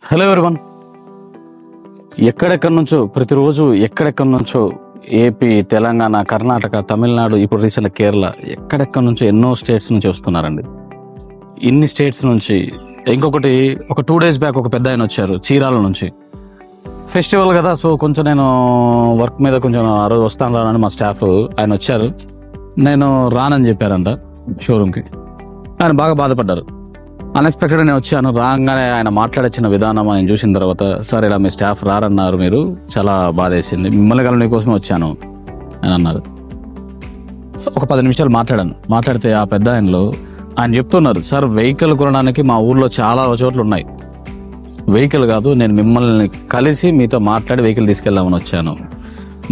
Hello everyone. ఎక్కడెక్కడి నుంచో ప్రతిరోజు ఎక్కడెక్కడి నుంచో ఏపీ, తెలంగాణ, కర్ణాటక, తమిళనాడు, ఇప్పుడు రీసెంట్ కేరళ, ఎక్కడెక్కడి నుంచో ఎన్నో స్టేట్స్ నుంచి వస్తున్నారండి. ఇన్ని స్టేట్స్ నుంచి ఇంకొకటి ఒక 2 days బ్యాక్ ఒక పెద్ద ఆయన వచ్చారు చీరాల నుంచి. ఫెస్టివల్ కదా, సో కొంచెం నేను వర్క్ మీద కొంచెం ఆ రోజు వస్తాను రానని మా స్టాఫ్ ఆయన వచ్చారు. నేను రానని చెప్పారంట షోరూమ్కి. ఆయన బాగా బాధపడ్డారు. అన్ఎక్స్పెక్టెడ్ నేను వచ్చాను. రాగానే ఆయన మాట్లాడించిన విధానం ఆయన చూసిన తర్వాత, సార్ ఇలా మీ స్టాఫ్ రారన్నారు, మీరు చాలా బాధ వేసింది, మిమ్మల్ని కల మీకోసమే వచ్చాను అని అన్నారు. ఒక 10 నిమిషాలు మాట్లాడితే ఆ పెద్ద ఆయన చెప్తున్నారు, సార్ వెహికల్ కొనడానికి మా ఊర్లో చాలా చోట్ల ఉన్నాయి, వెహికల్ కాదు, నేను మిమ్మల్ని కలిసి మీతో మాట్లాడి వెహికల్ తీసుకెళ్దామని వచ్చాను,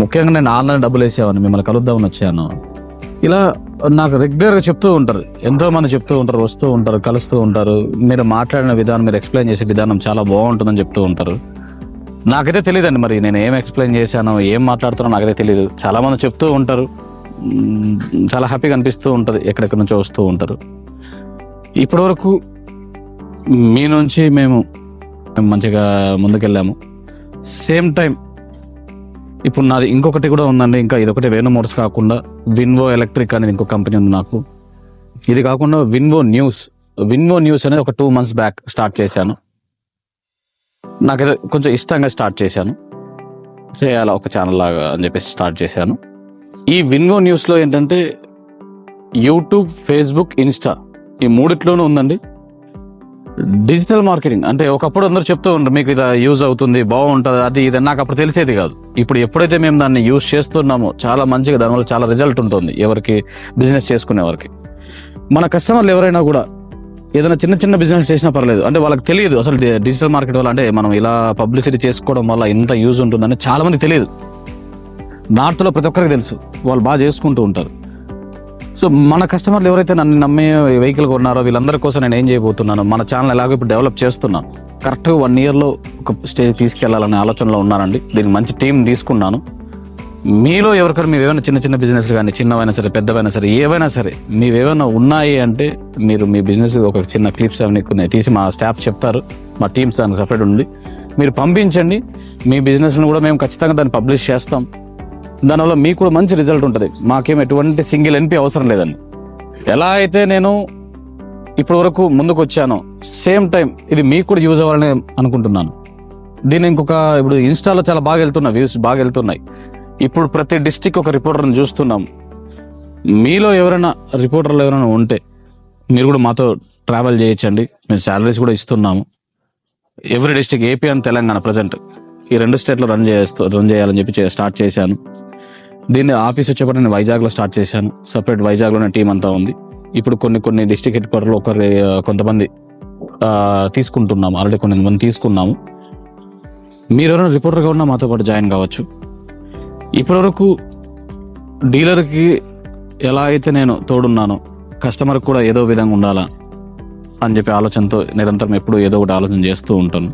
ముఖ్యంగా నేను ఆన్లైన్ డబ్బులు వేసేవాడిని, మిమ్మల్ని కలుద్దామని వచ్చాను. ఇలా నాకు రెగ్యులర్గా చెప్తూ ఉంటారు, ఎంతో మంది చెప్తూ ఉంటారు, వస్తూ ఉంటారు, కలుస్తూ ఉంటారు. మీరు మాట్లాడిన విధానం, మీరు ఎక్స్ప్లెయిన్ చేసే విధానం చాలా బాగుంటుందని చెప్తూ ఉంటారు. నాకైతే తెలియదండి, మరి నేను ఏం ఎక్స్ప్లెయిన్ చేశానో, ఏం మాట్లాడుతానో నాకైతే తెలియదు. చాలా మంది చెప్తూ ఉంటారు, చాలా హ్యాపీగా అనిపిస్తూ ఉంటుంది, ఎక్కడెక్కడి నుంచో వస్తూ ఉంటారు. ఇప్పటివరకు మీ నుంచి మేము మంచిగా ముందుకెళ్ళాము. సేమ్ టైం ఇప్పుడు నాది ఇంకొకటి కూడా ఉందండి. ఇంకా ఇదొకటి వేణు మోటార్స్ కాకుండా విన్వో ఎలక్ట్రిక్ అనేది ఇంకో కంపెనీ ఉంది నాకు. ఇది కాకుండా విన్వో న్యూస్ అనేది ఒక 2 months బ్యాక్ స్టార్ట్ చేశాను. నాకైతే కొంచెం ఇష్టంగా స్టార్ట్ చేశాను, చేయాలా ఒక ఛానల్ లాగా అని చెప్పేసి స్టార్ట్ చేశాను. ఈ విన్వో న్యూస్లో ఏంటంటే యూట్యూబ్, ఫేస్బుక్, ఇన్స్టా ఈ మూడిట్లోనూ ఉందండి డిజిటల్ మార్కెటింగ్. అంటే ఒకప్పుడు అందరూ చెప్తూ ఉంటారు, మీకు ఇది యూజ్ అవుతుంది, బాగుంటుంది, అది ఇది. నాకు అప్పుడు తెలిసేది కాదు. ఇప్పుడు ఎప్పుడైతే మేము దాన్ని యూజ్ చేస్తున్నామో చాలా మంచిగా, దానివల్ల చాలా రిజల్ట్ ఉంటుంది ఎవరికి, బిజినెస్ చేసుకునేవారికి. మన కస్టమర్లు ఎవరైనా కూడా ఏదైనా చిన్న చిన్న బిజినెస్ చేసినా పర్లేదు, అంటే వాళ్ళకి తెలియదు అసలు డిజిటల్ మార్కెట్ వల్ల, అంటే మనం ఇలా పబ్లిసిటీ చేసుకోవడం వల్ల ఇంత యూజ్ ఉంటుందని చాలా మంది తెలియదు. నార్త్లో ప్రతి ఒక్కరికి తెలుసు, వాళ్ళు బాగా చేసుకుంటూ ఉంటారు. సో మన కస్టమర్లు ఎవరైతే నన్ను నమ్మే వెహికల్ కొన్నారో వీళ్ళందరి కోసం నేను ఏం చేయబోతున్నాను, మన ఛానల్ ఎలాగో ఇప్పుడు డెవలప్ చేస్తున్నాను. కరెక్ట్గా 1 yearలో ఒక స్టేజ్ తీసుకెళ్లాలనే ఆలోచనలో ఉన్నానండి. దీనికి మంచి టీం తీసుకున్నాను. మీలో ఎవరికైనా మీరు ఏమైనా చిన్న చిన్న బిజినెస్ కానీ, చిన్నవైనా సరే, పెద్దవైనా సరే, ఏవైనా సరే, మీవేమైనా ఉన్నాయి అంటే మీరు మీ బిజినెస్ ఒక చిన్న క్లిప్స్ అవన్నీ తీసి మా స్టాఫ్ చెప్తారు, మా టీమ్స్ దానికి సపరేట్ ఉంది, మీరు పంపించండి. మీ బిజినెస్ని కూడా మేము ఖచ్చితంగా దాన్ని పబ్లిష్ చేస్తాం. దానివల్ల మీకు కూడా మంచి రిజల్ట్ ఉంటుంది. మాకేం ఎటువంటి సింగిల్ ఎన్పి అవసరం లేదండి. ఎలా అయితే నేను ఇప్పటి వరకు ముందుకు వచ్చానో సేమ్ టైం ఇది మీకు కూడా యూజ్ అవ్వాలని అనుకుంటున్నాను. దీన్ని ఇప్పుడు ఇన్స్టాలో చాలా బాగా వెళ్తున్నా, వ్యూస్ బాగా వెళ్తున్నాయి. ఇప్పుడు ప్రతి డిస్టిక్ ఒక రిపోర్టర్ని చూస్తున్నాం. మీలో ఎవరైనా రిపోర్టర్లు ఎవరైనా ఉంటే మీరు కూడా మాతో ట్రావెల్ చేయొచ్చండి. మేము శాలరీస్ కూడా ఇస్తున్నాము. Every district, AP and Telangana present ఈ 2 స్టేట్లో రన్ చేయాలని చెప్పి స్టార్ట్ చేశాను. దీన్ని ఆఫీస్ వచ్చేప్పటి నేను వైజాగ్లో స్టార్ట్ చేశాను. సపరేట్ వైజాగ్లోనే టీం అంతా ఉంది. ఇప్పుడు కొన్ని డిస్ట్రిక్ట్ హెడ్ క్వార్టర్లో కొంతమంది తీసుకుంటున్నాము, ఆల్రెడీ కొంతమంది తీసుకున్నాము. మీరు ఎవరైనా రిపోర్టర్గా ఉన్నా మాతో పాటు జాయిన్ కావచ్చు. ఇప్పటివరకు డీలర్కి ఎలా అయితే నేను తోడున్నానో, కస్టమర్కి కూడా ఏదో విధంగా ఉండాలా అని చెప్పి ఆలోచనతో నిరంతరం ఎప్పుడు ఏదో ఒకటి ఆలోచన చేస్తూ ఉంటాను.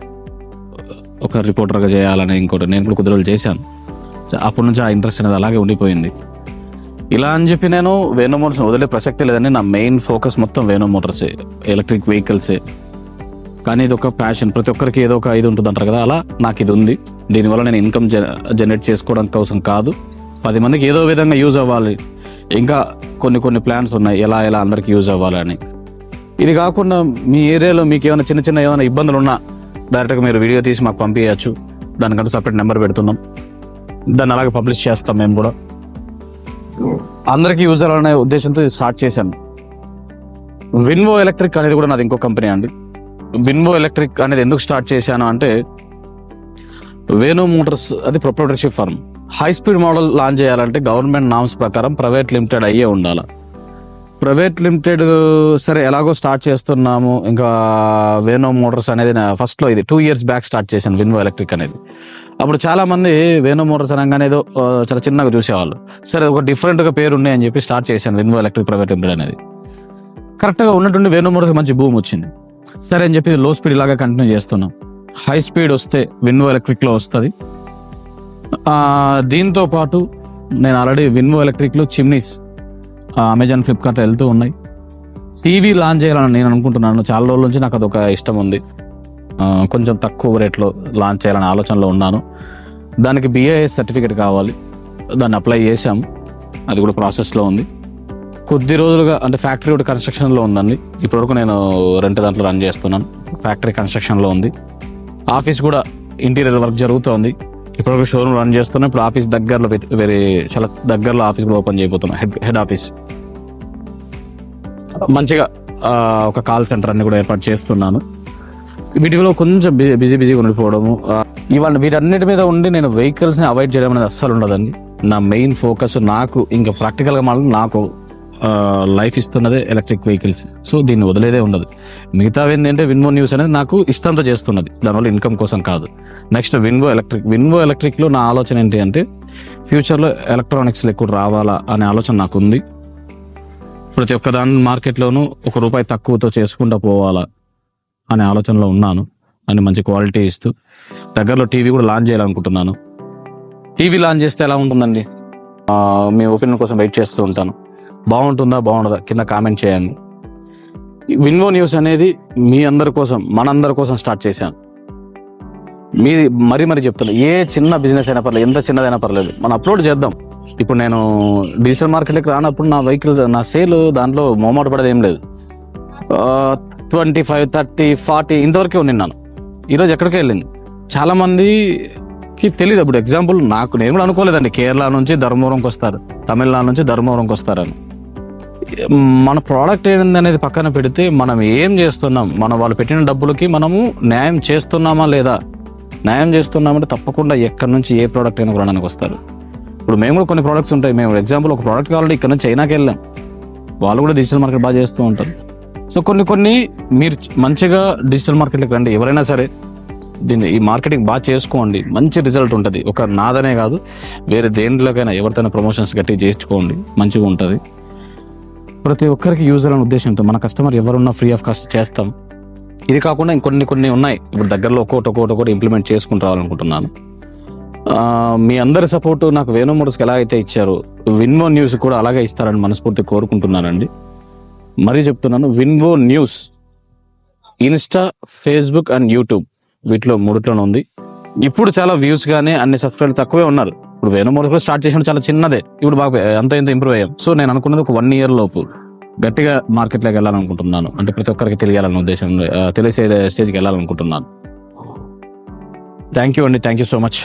ఒక రిపోర్టర్గా చేయాలని ఇంకోటి నేను కూడా 10 రోజులు చేశాను. అప్పటి నుంచి ఆ ఇంట్రెస్ట్ అనేది అలాగే ఉండిపోయింది. ఇలా అని చెప్పి నేను వేణు మోటార్స్ వదిలే ప్రసక్తి లేదని, నా మెయిన్ ఫోకస్ మొత్తం వేణు మోటార్సే, ఎలక్ట్రిక్ వెహికల్సే. కానీ ఇది ఒక ప్యాషన్, ప్రతి ఒక్కరికి ఏదో ఒక ఇది ఉంటుంది అంటారు కదా, అలా నాకు ఇది ఉంది. దీనివల్ల నేను ఇన్కమ్ జనరేట్ చేసుకోవడానికి కోసం కాదు, 10 మందికి ఏదో విధంగా యూజ్ అవ్వాలి. ఇంకా కొన్ని ప్లాన్స్ ఉన్నాయి, ఎలా అందరికి యూజ్ అవ్వాలని. ఇది కాకుండా మీ ఏరియాలో మీకు ఏమైనా చిన్న ఏమైనా ఇబ్బందులు ఉన్నా డైరెక్ట్గా మీరు వీడియో తీసి మాకు పంపించచ్చు. దానికంటే సపరేట్ నెంబర్ పెడుతున్నాం, దాన్ని అలాగే పబ్లిష్ చేస్తాం. మేము కూడా అందరికీ యూజ్ అవ్వాలనే ఉద్దేశంతో స్టార్ట్ చేశాను. విన్వో ఎలక్ట్రిక్ అనేది కూడా నాది ఇంకో కంపెనీ అండి. విన్వో ఎలక్ట్రిక్ అనేది ఎందుకు స్టార్ట్ చేశాను అంటే, వేణు మోటార్స్ అది proprietorship firm. High speed model launch చేయాలంటే గవర్నమెంట్ నామ్స్ ప్రకారం ప్రైవేట్ లిమిటెడ్ అయ్యే ఉండాలి. ప్రైవేట్ లిమిటెడ్ సరే ఎలాగో స్టార్ట్ చేస్తున్నాము. ఇంకా వేణు మోటార్స్ అనేది ఫస్ట్లో ఇది 2 years బ్యాక్ స్టార్ట్ చేశాను విన్వో ఎలక్ట్రిక్ అనేది. అప్పుడు చాలా మంది వేణు మోటార్స్ అనగానే ఏదో చాలా చిన్నగా చూసేవాళ్ళు. సరే ఒక డిఫరెంట్గా పేరు ఉన్నాయి అని చెప్పి స్టార్ట్ చేశాను విన్వో ఎలక్ట్రిక్ ప్రైవేట్ లిమిటెడ్ అనేది. కరెక్ట్గా ఉన్నట్టుండి వేణు మోటార్స్ మంచి భూమి వచ్చింది. సరే అని చెప్పి లో స్పీడ్ ఇలాగా కంటిన్యూ చేస్తున్నాం. హై స్పీడ్ వస్తే విన్వో ఎలక్ట్రిక్లో వస్తుంది. దీంతో పాటు నేను ఆల్రెడీ విన్వో ఎలక్ట్రిక్లో చిమ్నీస్ అమెజాన్, ఫ్లిప్కార్ట్ వెళ్తూ ఉన్నాయి. టీవీ లాంచ్ చేయాలని నేను అనుకుంటున్నాను. చాలా రోజుల నుంచి నాకు అదొక ఇష్టం ఉంది. కొంచెం తక్కువ రేట్లో లాంచ్ చేయాలనే ఆలోచనలో ఉన్నాను. దానికి BIS సర్టిఫికేట్ కావాలి, దాన్ని అప్లై చేశాము, అది కూడా ప్రాసెస్లో ఉంది. కొద్ది రోజులుగా అంటే ఫ్యాక్టరీ కూడా కన్స్ట్రక్షన్లో ఉందండి. ఇప్పటివరకు నేను రెంట్ దాంట్లో రన్ చేస్తున్నాను. ఫ్యాక్టరీ కన్స్ట్రక్షన్లో ఉంది. ఆఫీస్ కూడా ఇంటీరియర్ వర్క్ జరుగుతోంది. ఇప్పటివరకు షోరూమ్ రన్ చేస్తున్నాను. ఇప్పుడు ఆఫీస్ దగ్గరలో చాలా దగ్గరలో ఆఫీస్ కూడా ఓపెన్ చేయబోతున్నాను. హెడ్ ఆఫీస్ మంచిగా ఒక కాల్ సెంటర్ అన్ని కూడా ఏర్పాటు చేస్తున్నాను. వీటిలో కొంచెం బిజీగా ఉండిపోవడము, ఇవాళ వీటన్నిటి మీద ఉండి నేను వెహికల్స్ని అవాయిడ్ చేయడం అనేది అస్సలు ఉండదండి. నా మెయిన్ ఫోకస్ నాకు ఇంకా ప్రాక్టికల్గా మాత్రం నాకు లైఫ్ ఇస్తున్నదే ఎలక్ట్రిక్ వెహికల్స్. సో దీన్ని వదిలేదే ఉండదు. మిగతా ఏంటంటే విన్వో న్యూస్ అనేది నాకు ఇష్టంతో చేస్తున్నది, దానివల్ల ఇన్కమ్ కోసం కాదు. నెక్స్ట్ విన్వో ఎలక్ట్రిక్లో నా ఆలోచన ఏంటి అంటే ఫ్యూచర్లో ఎలక్ట్రానిక్స్లో ఎక్కువ రావాలా అనే ఆలోచన నాకు ఉంది. ప్రతి ఒక్క దాని మార్కెట్లోనూ ₹1 తక్కువతో చేసుకుంటూ పోవాలా అనే ఆలోచనలో ఉన్నాను. అని మంచి క్వాలిటీ ఇస్తూ దగ్గరలో టీవీ కూడా లాంచ్ చేయాలనుకుంటున్నాను. టీవీ లాంచ్ చేస్తే ఎలా ఉంటుందండి, మీ ఒపీనియన్ కోసం వెయిట్ చేస్తూ ఉంటాను. బాగుంటుందా బాగుండదా కింద కామెంట్ చేయండి. విన్వో న్యూస్ అనేది మీ అందరి కోసం, మనందరి కోసం స్టార్ట్ చేశాను. మరీ చెప్తాను, ఏ చిన్న బిజినెస్ అయినా పర్లేదు, ఎంత చిన్నదైనా పర్లేదు, మనం అప్లోడ్ చేద్దాం. ఇప్పుడు నేను డిజిటల్ మార్కెట్కి రానప్పుడు నా వెహికల్, నా సేల్ దాంట్లో మోమాట పడేది ఏం లేదు. 25, 30, 40 ఇంతవరకే ఉన్నాను. ఈరోజు ఎక్కడికి వెళ్ళింది చాలా మందికి తెలియదు. ఇప్పుడు ఎగ్జాంపుల్ నేను కూడా అనుకోలేదండి కేరళ నుంచి ధర్మవరంకి వస్తారు, తమిళనాడు నుంచి ధర్మవరంకి వస్తారని. మన ప్రోడక్ట్ ఏంది అనేది పక్కన పెడితే మనం ఏం చేస్తున్నాం, వాళ్ళు పెట్టిన డబ్బులకి మనము న్యాయం చేస్తున్నామా లేదా. న్యాయం చేస్తున్నామంటే తప్పకుండా ఎక్కడి నుంచి ఏ ప్రోడక్ట్ అయినా కొనడానికి వస్తారు. ఇప్పుడు మేము కూడా కొన్ని ప్రోడక్ట్స్ ఉంటాయి. మేము ఎగ్జాంపుల్ ఒక ప్రోడక్ట్ కావాలంటే ఇక్కడ నుంచి చైనాకి వెళ్ళాం, వాళ్ళు కూడా డిజిటల్ మార్కెట్ బాగా చేస్తూ ఉంటారు. సో కొన్ని మీరు మంచిగా డిజిటల్ మార్కెట్కి రండి. ఎవరైనా సరే ఈ మార్కెటింగ్ బాగా చేసుకోండి, మంచి రిజల్ట్ ఉంటుంది. ఒక నాదనే కాదు, వేరే దేంట్లోకైనా ఎవరితోనే ప్రమోషన్స్ గట్టి చేసుకోండి, మంచిగా ఉంటుంది. ప్రతి ఒక్కరికి యూజ్ అనే ఉద్దేశంతో మన కస్టమర్ ఎవరున్నా ఫ్రీ ఆఫ్ కాస్ట్ చేస్తాం. ఇది కాకుండా ఇంకొన్ని ఉన్నాయి. ఇప్పుడు దగ్గరలో ఒక్కొక్కటి ఇంప్లిమెంట్ చేసుకుని రావాలనుకుంటున్నాను. మీ అందరి సపోర్టు నాకు వేణు మోటార్స్కి ఎలా అయితే ఇచ్చారో విన్వో న్యూస్ కూడా అలాగే ఇస్తారని మనస్ఫూర్తి కోరుకుంటున్నానండి. మరీ చెప్తున్నాను, విన్వో news Insta, Facebook and YouTube వీటిలో 3 ఉంది. ఇప్పుడు చాలా వ్యూస్ కానీ అన్ని సబ్స్క్రైబర్లు తక్కువే ఉన్నారు. ఇప్పుడు వేణు మోటార్స్ కూడా స్టార్ట్ చేసిన చాలా చిన్నదే, ఇప్పుడు బాగా ఇంత ఇంప్రూవ్ అయ్యాం. సో నేను అనుకున్నది ఒక 1 year లోపు గట్టిగా మార్కెట్లోకి వెళ్ళాలనుకుంటున్నాను. అంటే ప్రతి ఒక్కరికి తెలియాలన్న ఉద్దేశంలో తెలిసే స్టేజ్కి వెళ్ళాలనుకుంటున్నాను. థ్యాంక్ యూ అండి, థ్యాంక్ యూ సో మచ్.